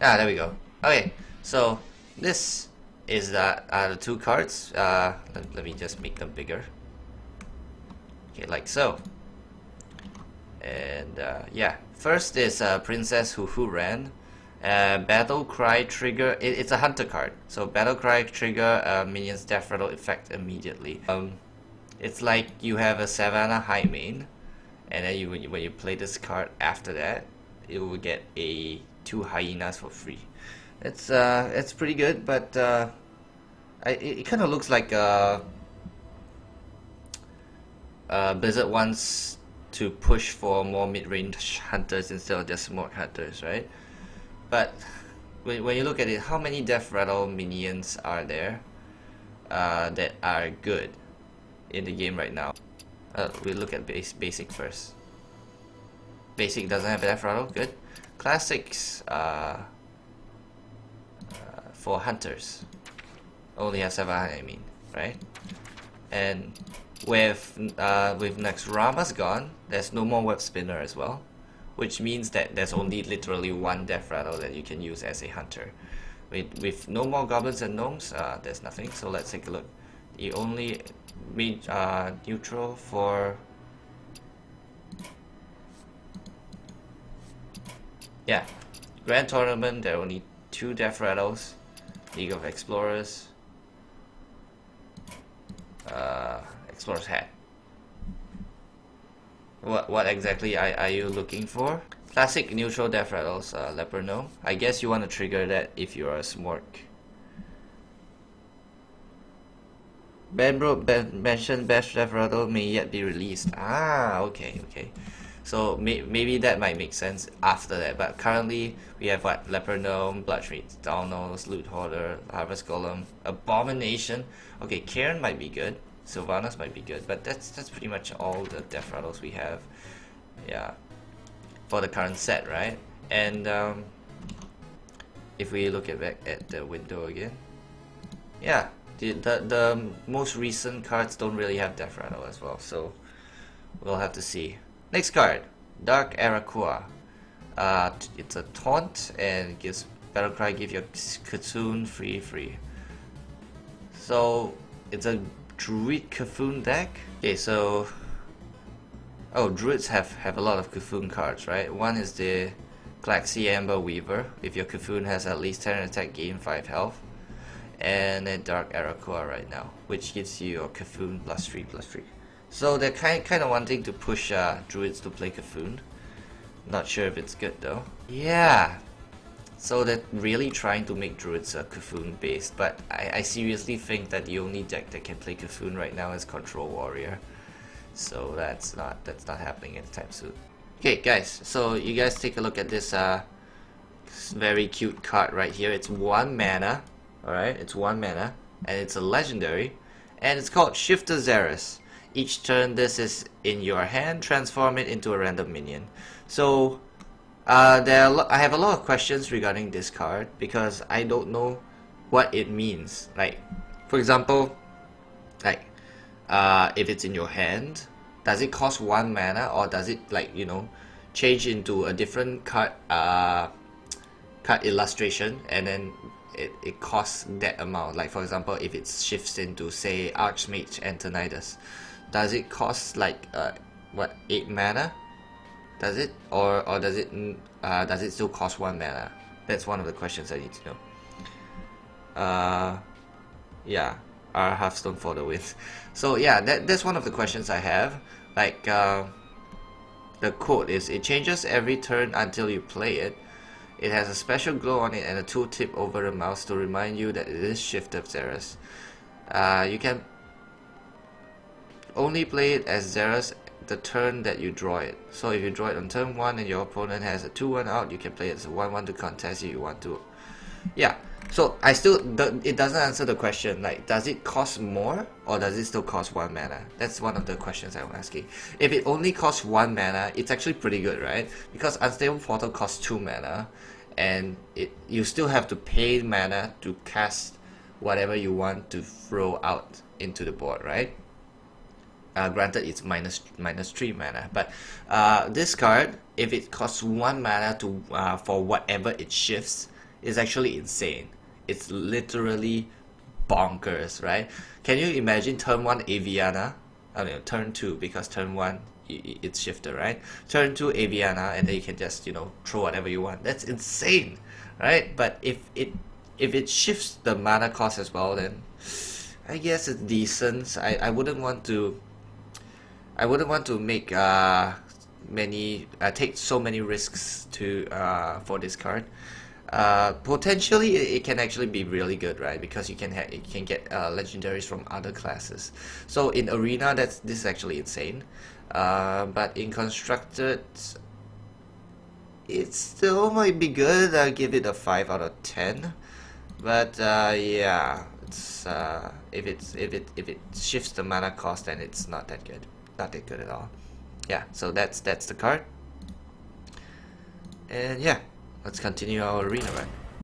Ah, there we go. Okay, so this is the two cards. Let me just make them bigger. Okay, like so. And yeah, first is Princess Huhuran. Battle Cry trigger. It's a hunter card, so Battle Cry trigger minions death rattle effect immediately. It's like you have a Savannah High main, and then when you play this card after that, you will get a 2 hyenas for free. It's pretty good, but it kind of looks like Blizzard wants to push for more mid-range hunters instead of just smart hunters, right? But when you look at it, how many death rattle minions are there that are good in the game right now? We look at basic first. Basic doesn't have death rattle, good. Classics for hunters only have 700, I mean, right? And with next Rama's gone, there's no more web spinner as well, which means that there's only literally one death rattle that you can use as a hunter. With no more goblins and gnomes, there's nothing. So let's take a look. You only made neutral for, yeah, Grand Tournament. There are only 2 death rattles. League of Explorers, Explorer's Hat. What exactly are you looking for? Classic neutral death rattles, Leper Gnome. I guess you want to trigger that if you're a Smork. Mentioned best death rattle may yet be released. Ah, okay. So maybe that might make sense after that. But currently we have what? Leper Gnome, Bloodstreet, Downals, Loot Hoarder, Harvest Golem, Abomination. Okay, Cairn might be good. Sylvanas might be good, but that's pretty much all the death rattles we have. Yeah, for the current set, right? And if we look back at the window again, yeah, the most recent cards don't really have death rattle as well, so we'll have to see. Next card, Dark Arakkoa. It's a taunt and gives Battlecry, give your Katoon free. So it's a Druid Kafun deck. Okay, so Druids have a lot of Kafun cards, right? One is the Glaxy Amber Weaver. If your Kafun has at least 10 attack, gain 5 health. And then Dark Arakkoa right now, which gives you your Kafun +3/+3. So they're kind of wanting to push Druids to play Kafun. Not sure if it's good though. Yeah, so they're really trying to make Druids Kafun based, but I seriously think that the only deck that can play Kafun right now is Control Warrior. So that's not happening anytime soon. Okay guys, so you guys take a look at this very cute card right here. It's 1 mana, alright, it's 1 mana, and it's a legendary, and it's called Shifter Zerus. Each turn this is in your hand, transform it into a random minion. So I have a lot of questions regarding this card because I don't know what it means. Like, for example, like if it's in your hand, does it cost 1 mana, or does it, like, you know, change into a different card illustration, and then it costs that amount? Like, for example, if it shifts into, say, Archmage Antonidas, does it cost like what, 8 mana? Does it, or does it still cost 1 mana? That's one of the questions I need to know. Yeah, our Hearthstone for the win. So yeah, that's one of the questions I have. Like, the quote is, it changes every turn until you play it. It has a special glow on it and a tooltip over the mouse to remind you that it is Shifter Zerus. You can only play it as Zerus the turn that you draw it. So if you draw it on turn 1 and your opponent has a 2/1 out, you can play it as a 1/1 to contest if you want to. Yeah, so it doesn't answer the question, like, does it cost more or does it still cost 1 mana? That's one of the questions I'm asking. If it only costs 1 mana, it's actually pretty good, right? Because Unstable Portal costs 2 mana, and you still have to pay mana to cast whatever you want to throw out into the board, right? Granted, it's minus 3 mana, but this card, if it costs 1 mana to for whatever it shifts, is actually insane. It's literally bonkers, right? Can you imagine turn 1 Aviana? I mean, turn 2, because turn 1 it's shifter, right? Turn 2 Aviana, and then you can just, you know, throw whatever you want. That's insane, right? But if it shifts the mana cost as well, then I guess it's decent. I wouldn't want to make take so many risks to for this card. Potentially it can actually be really good, right? Because you can get legendaries from other classes. So in arena, this is actually insane. But in constructed, it still might be good. I'll give it a 5 out of 10. But yeah, it's if it shifts the mana cost, then it's not that good. Not that good at all. Yeah, so that's the card. And yeah, let's continue our arena run.